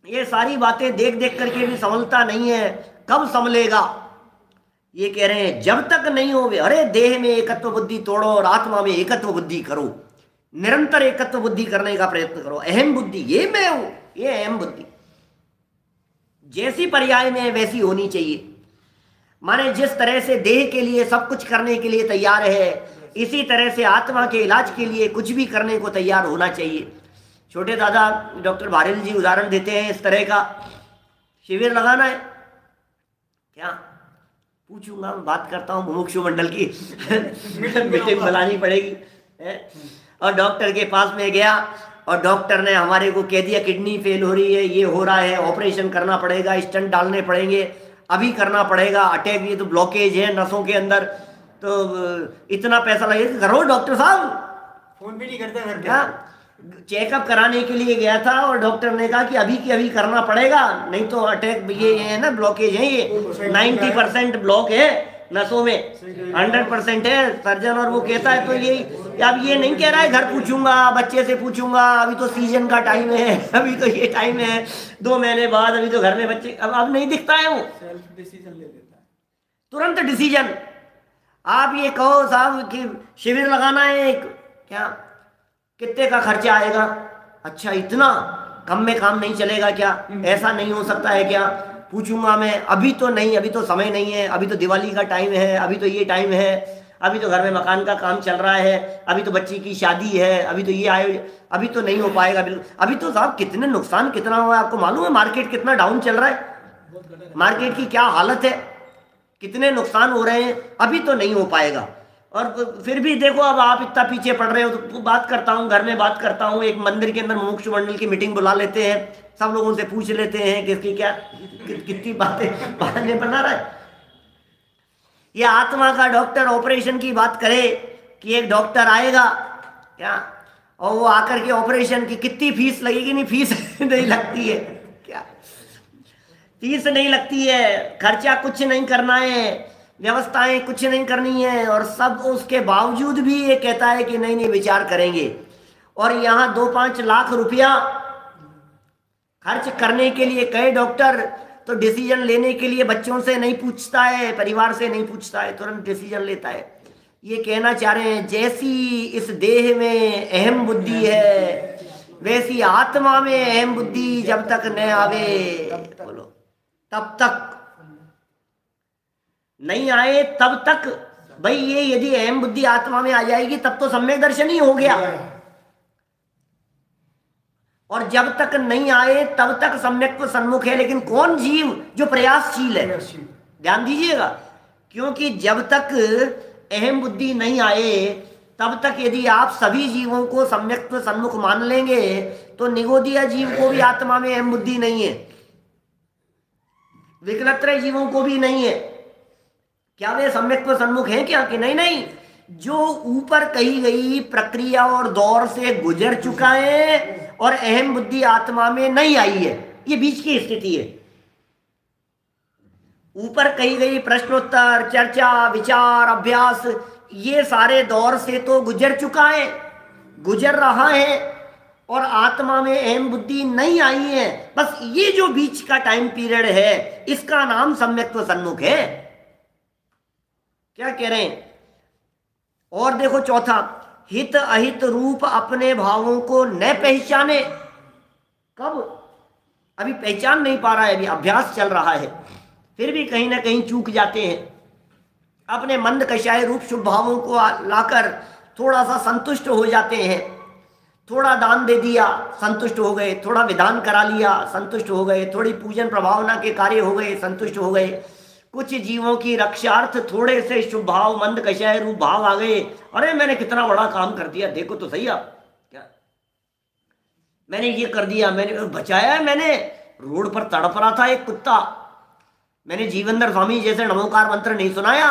ये सारी बातें देख देख करके भी संभलता नहीं है, कब संभलेगा? ये कह रहे हैं जब तक नहीं हो, अरे देह में एकत्व बुद्धि तोड़ो और आत्मा में एकत्व बुद्धि करो, निरंतर एकत्व बुद्धि करने का प्रयत्न करो। अहम बुद्धि, ये मैं हूं, ये अहम बुद्धि जैसी पर्याय में है वैसी होनी चाहिए। माने जिस तरह से देह के लिए सब कुछ करने के लिए तैयार है, इसी तरह से आत्मा के इलाज के लिए कुछ भी करने को तैयार होना चाहिए। छोटे दादा डॉक्टर भारेल जी उदाहरण देते हैं इस तरह का, शिविर लगाना है क्या, पूछूंगा, बात करता हूँ मुमुक्षु मंडल की मीटिंग बुलानी पड़ेगी है? और डॉक्टर के पास में गया और डॉक्टर ने हमारे को कह दिया किडनी फेल हो रही है, ये हो रहा है, ऑपरेशन करना पड़ेगा, स्टंट डालने पड़ेंगे, अभी करना पड़ेगा, अटैक, ये तो ब्लॉकेज है नसों के अंदर, तो इतना पैसा लगेगा। करो डॉक्टर साहब, फोन भी नहीं करते घर पे। क्या चेकअप कराने के लिए गया था और डॉक्टर ने कहा कि अभी की अभी करना पड़ेगा, नहीं तो अटैक, ये है ना ब्लॉकेज है, ये 90% ब्लॉक है नसों में, 100% है सर्जन। और वो कहता है तो ये अब ये नहीं कह रहा है घर पूछूंगा, बच्चे से पूछूंगा, अभी तो सीजन का टाइम है, अभी तो ये टाइम है, 2 महीने बाद, अभी तो घर में बच्चे, अब नहीं दिखता है, वो सेल्फ डिसीजन ले लेता है, तुरंत डिसीजन। आप ये कहो साहब कि शिविर लगाना है एक, क्या कितने का खर्चा आएगा? अच्छा इतना कम में काम नहीं चलेगा क्या? ऐसा नहीं हो सकता है क्या? पूछूंगा मैं, अभी तो नहीं, अभी तो समय नहीं है, अभी तो दिवाली का टाइम है, अभी तो ये टाइम है, अभी तो घर में मकान का काम चल रहा है, अभी तो बच्ची की शादी है, अभी तो ये आए, अभी तो नहीं हो पाएगा बिल्कुल। अभी तो साहब कितने नुकसान कितना हुआ है आपको मालूम है? मार्केट कितना डाउन चल रहा है, मार्केट की क्या हालत है, कितने नुकसान हो रहे हैं, अभी तो नहीं हो पाएगा। और फिर भी देखो अब आप इतना पीछे पड़ रहे हो। तो बात करता हूँ, घर में बात करता हूँ, एक मंदिर के अंदर मुमुक्षु मंडल की मीटिंग बुला लेते हैं, सब लोगों से पूछ लेते हैं किसकी क्या कितनी बातें बहाने बना रहा है। ये आत्मा का डॉक्टर ऑपरेशन की बात करे कि एक डॉक्टर आएगा क्या, और वो आकर के ऑपरेशन की कितनी फीस लगेगी? नहीं, फीस नहीं लगती है क्या, फीस नहीं लगती है, खर्चा कुछ नहीं करना है, व्यवस्थाएं कुछ नहीं करनी है, और सब उसके बावजूद भी ये कहता है कि नहीं नहीं विचार करेंगे। और यहाँ 2-5 लाख रुपया खर्च करने के लिए कई डॉक्टर तो डिसीजन लेने के लिए बच्चों से नहीं पूछता है, परिवार से नहीं पूछता है, तुरंत डिसीजन लेता है। ये कहना चाह रहे हैं जैसी इस देह में अहम बुद्धि है, वैसी आत्मा में अहम बुद्धि जब तक न आवे, बोलो तब तक नहीं आए, तब तक भाई ये यदि अहम बुद्धि आत्मा में आ जाएगी तब तो सम्यक दर्शन ही हो गया, और जब तक नहीं आए तब तक सम्यक को सन्मुख है। लेकिन कौन जीव? जो प्रयासशील है, ध्यान दीजिएगा, क्योंकि जब तक अहम बुद्धि नहीं आए तब तक यदि आप सभी जीवों को सम्यक सन्मुख मान लेंगे तो निगोदिया जीव को भी आत्मा में अहम बुद्धि नहीं है, विकलत्रय जीवों को भी नहीं है, क्या वे सम्यक सन्मुख हैं क्या? कि नहीं नहीं, जो ऊपर कही गई प्रक्रिया और दौर से गुजर चुका है और अहम बुद्धि आत्मा में नहीं आई है, ये बीच की स्थिति है। ऊपर कही गई प्रश्नोत्तर, चर्चा, विचार, अभ्यास, ये सारे दौर से तो गुजर चुका है, गुजर रहा है, और आत्मा में अहम बुद्धि नहीं आई है। बस ये जो बीच का टाइम पीरियड है, इसका नाम सम्यक्त्व सन्मुख है। क्या कह रहे हैं? और देखो चौथा, हित अहित रूप अपने भावों को न पहचाने। कब? अभी पहचान नहीं पा रहा है, अभी अभ्यास चल रहा है, फिर भी कहीं ना कहीं चूक जाते हैं। अपने मंद कषाय रूप शुभ भावों को लाकर थोड़ा सा संतुष्ट हो जाते हैं, थोड़ा दान दे दिया संतुष्ट हो गए, थोड़ा विधान करा लिया संतुष्ट हो गए, थोड़ी पूजन प्रभावना के कार्य हो गए संतुष्ट हो गए, कुछ जीवों की रक्षार्थ थोड़े से शुभ भाव मंद कषाय रूप भाव आ गए, अरे मैंने कितना बड़ा काम कर दिया, देखो तो सही आप, क्या मैंने ये कर दिया, मैंने बचाया है, मैंने रोड पर तड़प रहा था एक कुत्ता, मैंने जीवनधर स्वामी जैसे नमोकार मंत्र नहीं सुनाया,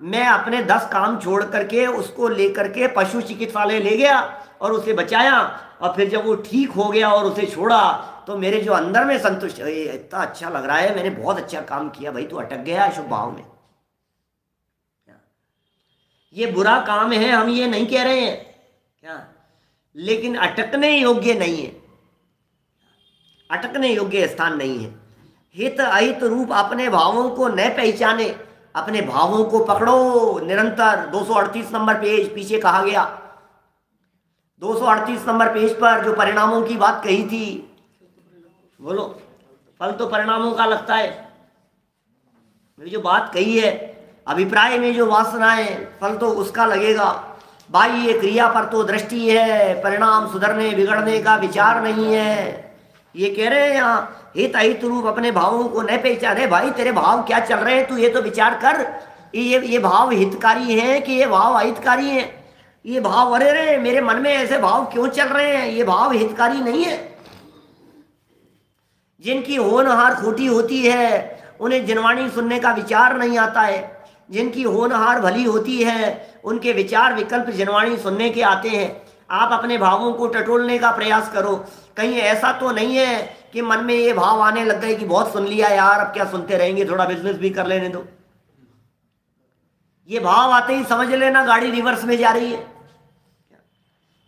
मैं अपने 10 काम छोड़ करके उसको लेकर के पशु चिकित्सालय ले गया और उसे बचाया, और फिर जब वो ठीक हो गया और उसे छोड़ा तो मेरे जो अंदर में संतुष्ट, इतना अच्छा लग रहा है, मैंने बहुत अच्छा काम किया भाई, तू अटक गया शुभ भाव में। ये बुरा काम है, हम ये नहीं कह रहे हैं क्या, लेकिन अटकने योग्य नहीं है, अटकने योग्य स्थान नहीं है। हित अहित रूप अपने भावों को न पहचाने, अपने भावों को पकड़ो निरंतर। 238 नंबर पेज पीछे कहा गया, 238 नंबर पेज पर जो परिणामों की बात कही थी, बोलो फल तो परिणामों का लगता है, मेरी जो बात कही है अभिप्राय में जो वासना है फल तो उसका लगेगा। बाह्य क्रिया पर तो दृष्टि है, परिणाम सुधरने बिगड़ने का विचार नहीं है। ये कह रहे हैं यहाँ हित अहित रूप अपने भावों को न पहचाने। भाई तेरे भाव क्या चल रहे हैं, तू ये तो विचार कर, ये भाव हितकारी हैं कि ये भाव अहितकारी हैं। ये भाव, अरे रे मेरे मन में ऐसे भाव क्यों चल रहे हैं, ये भाव हितकारी नहीं है। जिनकी होनहार खोटी होती है उन्हें जिनवाणी सुनने का विचार नहीं आता है, जिनकी होनहार भली होती है उनके विचार विकल्प जिनवाणी सुनने के आते हैं। आप अपने भावों को टटोलने का प्रयास करो, कहीं ऐसा तो नहीं है कि मन में ये भाव आने लग गए कि बहुत सुन लिया यार, अब क्या सुनते रहेंगे, थोड़ा बिजनेस भी कर लेने दो। ये भाव आते ही समझ लेना गाड़ी रिवर्स में जा रही है।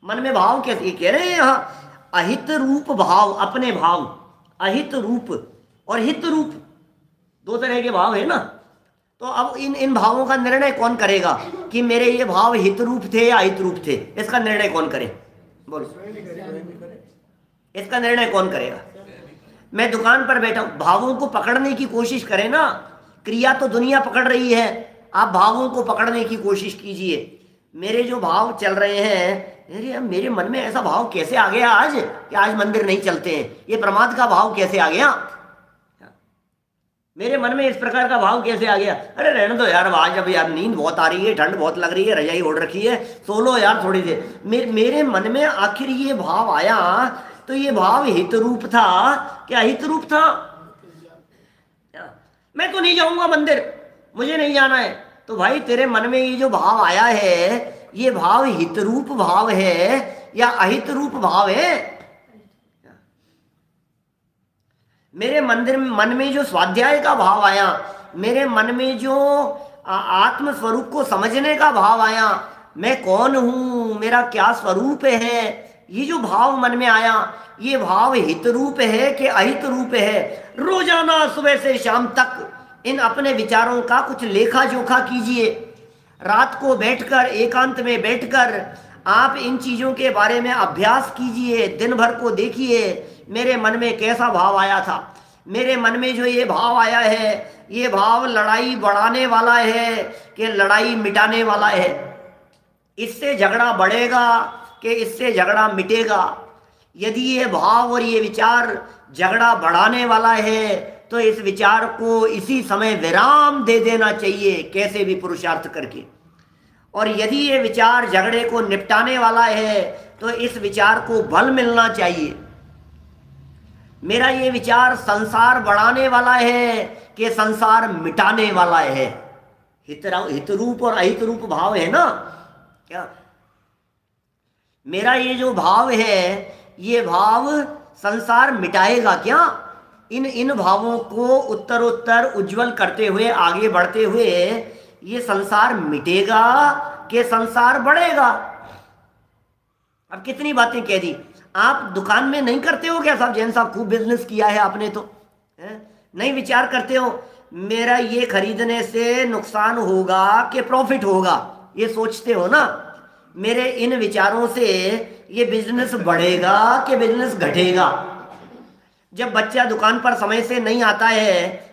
मन में भाव कैसे, कह रहे हैं यहाँ अहित रूप भाव, अपने भाव, अहित रूप और हित रूप दो तरह के भाव है ना। तो अब इन भावों का निर्णय कौन करेगा कि मेरे ये भाव हित रूप थे या अहित रूप थे, इसका निर्णय कौन करे, बोलो इसका निर्णय कौन करेगा। मैं दुकान पर बैठा हूं, भावों को पकड़ने की कोशिश करें ना, क्रिया तो दुनिया पकड़ रही है, आप भावों को पकड़ने की कोशिश कीजिए। मेरे जो भाव चल रहे हैं, अरे मेरे मन में ऐसा भाव कैसे आ गया आज कि आज मंदिर नहीं चलते हैं, ये प्रमाद का भाव कैसे आ गया, मेरे मन में इस प्रकार का भाव कैसे आ गया। अरे रहने दो यार, आज अब यार नींद बहुत आ रही है, ठंड बहुत लग रही है, रजाई ओढ़ रखी है, सो लो यार थोड़ी देर। मेरे मन में आखिर ये भाव आया तो ये भाव हित रूप था क्या अहित रूप था। मैं तो नहीं जाऊंगा मंदिर, मुझे नहीं जाना है। तो भाई तेरे मन में ये जो भाव आया है, ये भाव हित रूप भाव है या अहित रूप भाव है। मेरे मन में जो स्वाध्याय का भाव आया, मेरे मन में जो आत्म स्वरूप को समझने का भाव आया, मैं कौन हूं, मेरा क्या स्वरूप है, ये जो भाव मन में आया, ये भाव हित रूप है कि अहित रूप है। रोजाना सुबह से शाम तक इन अपने विचारों का कुछ लेखा जोखा कीजिए। रात को बैठकर, एकांत में बैठकर आप इन चीजों के बारे में अभ्यास कीजिए। दिन भर को देखिए मेरे मन में कैसा भाव आया था। मेरे मन में जो ये भाव आया है, ये भाव लड़ाई बढ़ाने वाला है कि लड़ाई मिटाने वाला है। इससे झगड़ा बढ़ेगा कि इससे झगड़ा मिटेगा। यदि ये भाव और ये विचार झगड़ा बढ़ाने वाला है तो इस विचार को इसी समय विराम दे देना चाहिए, कैसे भी पुरुषार्थ करके। और यदि ये विचार झगड़े को निपटाने वाला है तो इस विचार को बल मिलना चाहिए। मेरा ये विचार संसार बढ़ाने वाला है कि संसार मिटाने वाला है। हित रूप और अहित रूप भाव है ना क्या। मेरा ये जो भाव है, ये भाव संसार मिटाएगा क्या। इन भावों को उत्तरोत्तर उज्जवल करते हुए, आगे बढ़ते हुए ये संसार मिटेगा कि संसार बढ़ेगा। अब कितनी बातें कह दी। आप दुकान में नहीं करते हो क्या साहब, जैन साहब खूब बिजनेस किया है आपने तो है? नहीं विचार करते हो मेरा ये खरीदने से नुकसान होगा कि प्रॉफिट होगा, ये सोचते हो ना। मेरे इन विचारों से ये बिजनेस बढ़ेगा कि बिजनेस घटेगा। जब बच्चा दुकान पर समय से नहीं आता है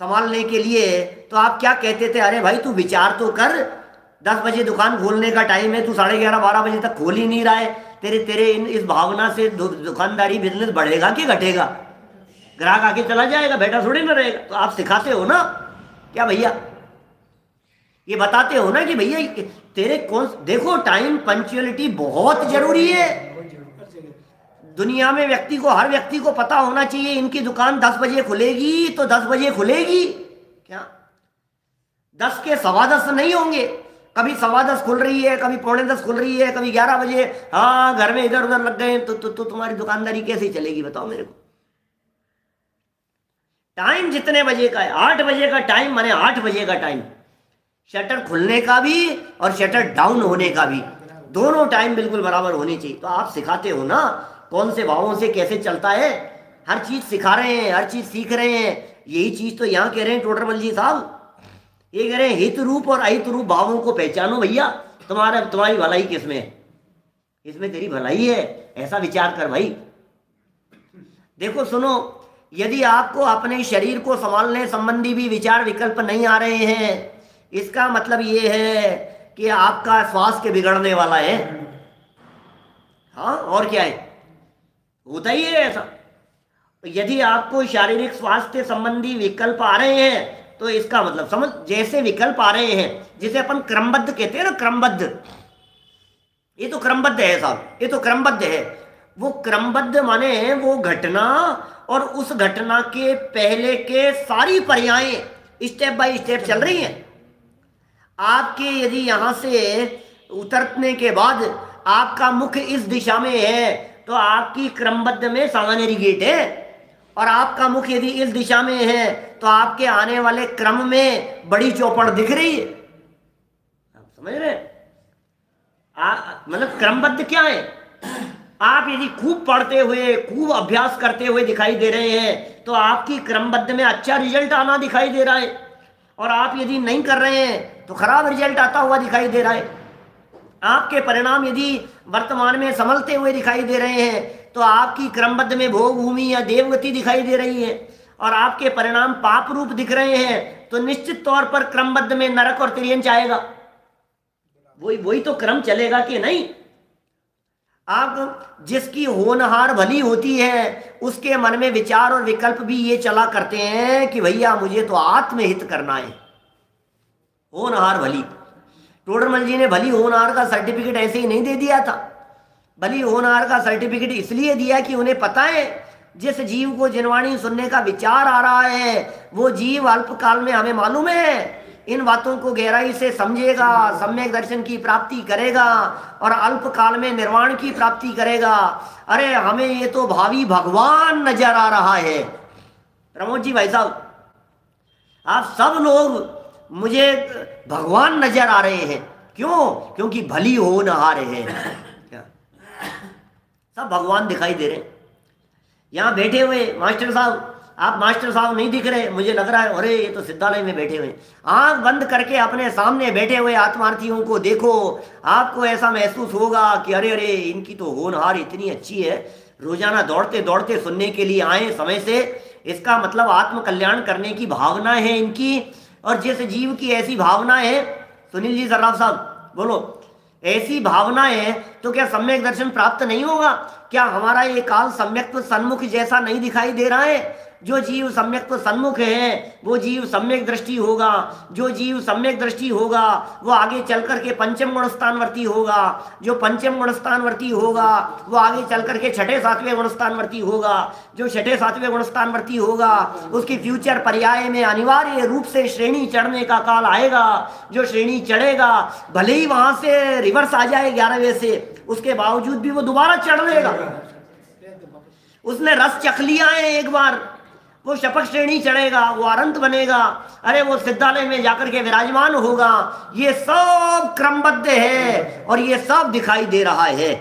संभालने के लिए तो आप क्या कहते थे, अरे भाई तू विचार तो कर, 10 बजे दुकान खोलने का टाइम है, तू 11:30-12 बजे तक खोल ही नहीं रहा है। तेरे इस भावना से दुकानदारी बिजनेस बढ़ेगा कि घटेगा। ग्राहक आके चला जाएगा, बैठा थोड़ी ना रहेगा। तो आप सिखाते हो ना क्या भैया, ये बताते हो ना कि भैया तेरे कौन, देखो टाइम पंक्चुअलिटी बहुत जरूरी है दुनिया में। व्यक्ति को, हर व्यक्ति को पता होना चाहिए इनकी दुकान 10 बजे खुलेगी तो 10 बजे खुलेगी क्या, 10 के 10:15 नहीं होंगे। कभी 10:15 खुल रही है, कभी 10:45 खुल रही है, कभी 11 बजे। हाँ, घर में इधर उधर लग गए तो तुम्हारी दुकानदारी कैसे चलेगी बताओ मेरे को। टाइम जितने बजे का है, 8 बजे का टाइम माने 8 बजे का टाइम, शटर खुलने का भी और शटर डाउन होने का भी। दोनों टाइम बिल्कुल बराबर होनी चाहिए। तो आप सिखाते हो ना कौन से भावों से कैसे चलता है, हर चीज सिखा रहे हैं, हर चीज सीख रहे हैं। यही चीज तो यहाँ कह रहे हैं टोडरमल जी साहब, ये कह रहे हैं हित रूप और अहित रूप भावों को पहचानो भैया, तुम्हारी भलाई किसमें है, इसमें तेरी भलाई है, ऐसा विचार कर भाई। देखो सुनो, यदि आपको अपने शरीर को संभालने संबंधी भी विचार विकल्प नहीं आ रहे हैं, इसका मतलब ये है कि आपका स्वास्थ्य बिगड़ने वाला है। हाँ, और क्या है, होता ही है ऐसा। यदि आपको शारीरिक स्वास्थ्य संबंधी विकल्प आ रहे हैं तो इसका मतलब समझ, जैसे विकल्प आ रहे हैं जिसे अपन क्रमबद्ध कहते हैं ना, क्रमबद्ध, ये तो क्रमबद्ध है साहब, ये तो क्रमबद्ध है। वो क्रमबद्ध माने वो घटना और उस घटना के पहले के सारी पर्यायें स्टेप बाय स्टेप चल रही हैं। आपके यदि यहां से उतरने के बाद आपका मुख इस दिशा में है तो आपकी क्रमबद्ध में सामान्य गेट है, और आपका मुख यदि इस दिशा में है तो आपके आने वाले क्रम में बड़ी चौपड़ दिख रही है। आप समझ रहे हैं? मतलब क्रमबद्ध क्या है, आप यदि खूब पढ़ते हुए खूब अभ्यास करते हुए दिखाई दे रहे हैं तो आपकी क्रमबद्ध में अच्छा रिजल्ट आना दिखाई दे रहा है, और आप यदि नहीं कर रहे हैं तो खराब रिजल्ट आता हुआ दिखाई दे रहा है। आपके परिणाम यदि वर्तमान में संभलते हुए दिखाई दे रहे हैं तो आपकी क्रमबद्ध में भोग भूमि या देवगति दिखाई दे रही है, और आपके परिणाम पाप रूप दिख रहे हैं तो निश्चित तौर पर क्रमबद्ध में नरक और तिर्यंच आएगा। वही तो क्रम चलेगा कि नहीं। आप जिसकी होनहार भली होती है उसके मन में विचार और विकल्प भी ये चला करते हैं कि भैया मुझे तो आत्महित करना है। होनहार भली, टोडरमल जी ने भली होनहार का सर्टिफिकेट ऐसे ही नहीं दे दिया था। भली होनहार का सर्टिफिकेट इसलिए दिया कि उन्हें पता है जिस जीव को जिनवाणी सुनने का विचार आ रहा है वो जीव अल्पकाल में, हमें मालूम है, इन बातों को गहराई से समझेगा, सम्यक दर्शन की प्राप्ति करेगा और अल्पकाल में निर्वाण की प्राप्ति करेगा। अरे हमें ये तो भावी भगवान नजर आ रहा है। प्रमोद जी भाई साहब, आप सब लोग मुझे भगवान नजर आ रहे हैं। क्यों? क्योंकि भली होनहार है, सब भगवान दिखाई दे रहे हैं। यहाँ बैठे हुए मास्टर साहब, आप मास्टर साहब नहीं दिख रहे, मुझे लग रहा है अरे ये तो सिद्धालय में बैठे हुए। आंख बंद करके अपने सामने बैठे हुए आत्मार्थियों को देखो, आपको ऐसा महसूस होगा कि अरे अरे इनकी तो होनहार इतनी अच्छी है, रोजाना दौड़ते दौड़ते सुनने के लिए आए समय से, इसका मतलब आत्म कल्याण करने की भावना है इनकी। और जिस जीव की ऐसी भावना है, सुनील जी सर्राफ साहब बोलो, ऐसी भावना है तो क्या सम्यक दर्शन प्राप्त नहीं होगा? क्या हमारा ये काल सम्यक सन्मुख जैसा नहीं दिखाई दे रहा है? जो जीव सम्यक सन्मुख है वो जीव सम्यक दृष्टि होगा, जो जीव सम्यक दृष्टि होगा वो आगे चल करके पंचम गुण स्थानवर्ती होगा, जो पंचम गुण स्थानवर्ती होगा वो आगे चल करके छठे सातवें गुण स्थानवर्ती होगा, जो छठे सातवें गुण स्थानवर्ती होगा उसकी फ्यूचर पर्याय में अनिवार्य रूप से श्रेणी चढ़ने का काल आएगा। जो श्रेणी चढ़ेगा भले ही वहां से रिवर्स आ जाए 11वें से, उसके बावजूद भी वो दोबारा चढ़ लेगा। उसने रस चख लिया है एक बार, वो शपथ श्रेणी चढ़ेगा, वो अनंत बनेगा, अरे वो सिद्धालय में जाकर के विराजमान होगा। ये सब क्रमबद्ध है और ये सब दिखाई दे रहा है,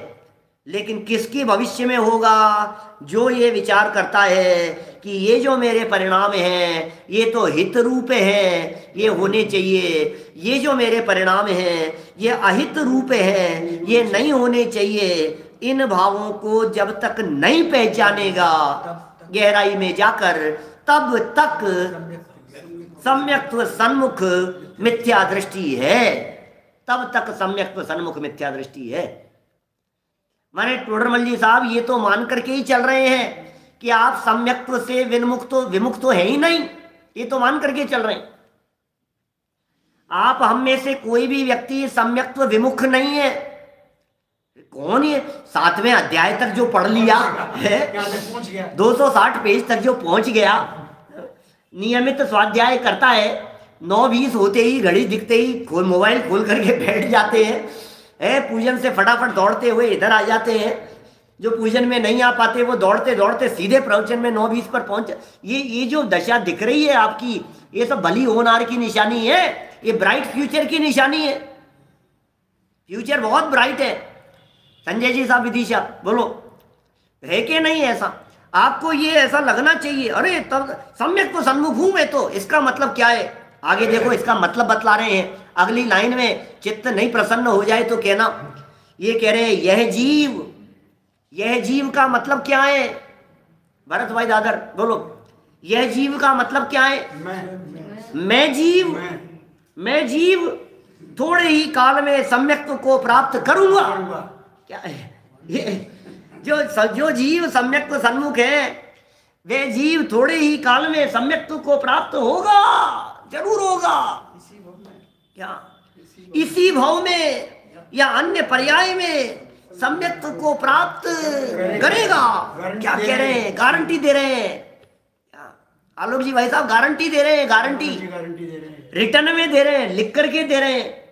लेकिन किसके भविष्य में होगा? जो ये विचार करता है कि ये जो मेरे परिणाम हैं ये तो हित रूप है, ये होने चाहिए, ये जो मेरे परिणाम हैं ये अहित रूप है, ये नहीं होने चाहिए। इन भावों को जब तक नहीं पहचानेगा गहराई में जाकर, तब तक सम्यक्त्व सन्मुख मिथ्या दृष्टि है, तब तक सम्यक्त्व सन्मुख मिथ्या दृष्टि है। माने टोडरमल जी साहब ये तो मान करके ही चल रहे हैं कि आप सम्यक्त्व से विमुक्त तो है ही नहीं, ये तो मान करके चल रहे हैं। आप हम में से कोई भी व्यक्ति सम्यक्त्व विमुख नहीं है। कौन ये 7वें अध्याय तक जो पढ़ लिया है, 260 पेज तक जो पहुंच गया, नियमित स्वाध्याय करता है, 9:20 होते ही घड़ी दिखते ही मोबाइल खोल करके बैठ जाते हैं, पूजन से फटाफट दौड़ते हुए इधर आ जाते हैं। जो पूजन में नहीं आ पाते वो दौड़ते दौड़ते सीधे प्रवचन में 9:20 पर पहुंच। ये जो दशा दिख रही है आपकी, ये सब भली होनहार की निशानी है, ये ब्राइट फ्यूचर की निशानी है। फ्यूचर बहुत ब्राइट है। संजय जी साहब, विदिशा बोलो, है कि नहीं ऐसा? आपको ये ऐसा लगना चाहिए, अरे तब सम्यक तो सन्मुख हूं मैं, तो इसका मतलब क्या है? आगे देखो, इसका मतलब बतला रहे हैं अगली लाइन में। चित्त नहीं प्रसन्न हो जाए तो कहना, ये कह रहे हैं यह जीव का मतलब क्या है? भरत भाई दादर बोलो, यह जीव का मतलब क्या है? मैं जीव थोड़े ही काल में सम्यक्त्व को प्राप्त करूंगा। क्या है ये? जो जीव सम्यक्त्व सन्मुख है, वे जीव थोड़े ही काल में सम्यक्त्व को प्राप्त होगा, जरूर होगा। क्या इसी भाव में या अन्य पर्याय में सम्यक्त्व को प्राप्त करेगा? क्या कह रहे हैं? गारंटी दे रहे हैं। आलोक जी भाई साहब गारंटी दे रहे हैं, गारंटी रिटर्न में दे रहे हैं, लिख करके दे रहे हैं।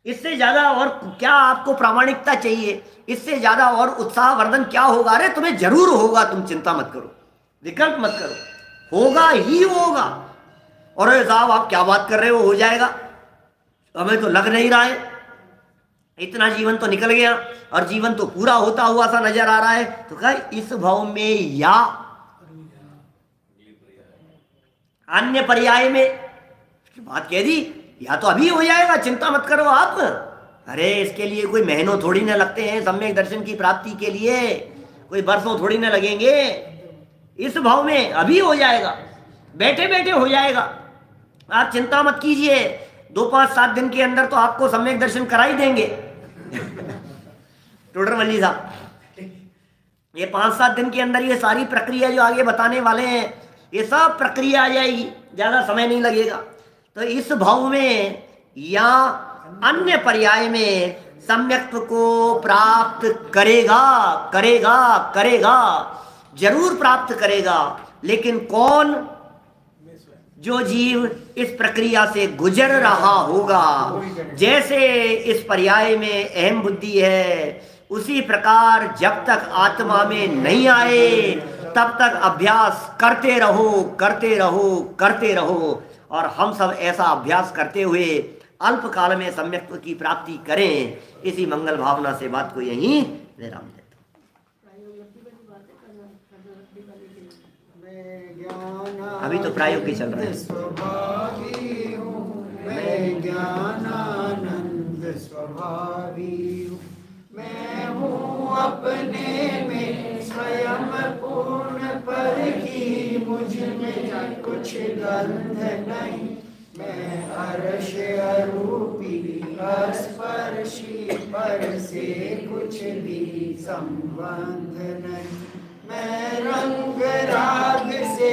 इससे ज्यादा और क्या आपको प्रामाणिकता चाहिए? इससे ज्यादा और उत्साहवर्धन क्या होगा? अरे तुम्हें जरूर होगा, तुम चिंता मत करो, विकल्प मत करो, होगा ही होगा। और साहब आप क्या बात कर रहे हो जाएगा? हमें तो लग नहीं रहा है, इतना जीवन तो निकल गया और जीवन तो पूरा होता हुआ सा नजर आ रहा है। तो कहा इस भाव में या अन्य पर्याय में, बात कह दी, या तो अभी हो जाएगा, चिंता मत करो आप। अरे इसके लिए कोई महीनों थोड़ी ना लगते हैं, सम्यक दर्शन की प्राप्ति के लिए कोई बरसों थोड़ी ना लगेंगे। इस भाव में अभी हो जाएगा, बैठे बैठे हो जाएगा, आप चिंता मत कीजिए। 2, 5, 7 दिन के अंदर तो आपको सम्यक दर्शन करा ही देंगे। टोडरमल्ली साहब, ये 5-7 दिन के अंदर ये सारी प्रक्रिया जो आगे बताने वाले हैं, ये सब प्रक्रिया आ जाएगी, ज्यादा समय नहीं लगेगा। तो इस भाव में या अन्य पर्याय में सम्यक्त्व को प्राप्त करेगा, करेगा, करेगा, जरूर प्राप्त करेगा। लेकिन कौन? जो जीव इस प्रक्रिया से गुजर रहा होगा। जैसे इस पर्याय में अहम बुद्धि है, उसी प्रकार जब तक आत्मा में नहीं आए तब तक अभ्यास करते रहो, करते रहो, करते रहो। और हम सब ऐसा अभ्यास करते हुए अल्प काल में सम्यक्त्व की प्राप्ति करें। इसी मंगल भावना से बात को यहीं विराम देता हूं। अभी तो प्रायोगिक चल रहा है। स्वभावी हूँ मैं, ज्ञानानंद स्वभावी हूँ मैं, हूँ अपने में स्वयं पूर्ण, पर ही मुझ में कुछ गंध नहीं। मैं अर्श अरूपी स्पर्शी, पर से कुछ भी संबंध नहीं। मैं रंग राग से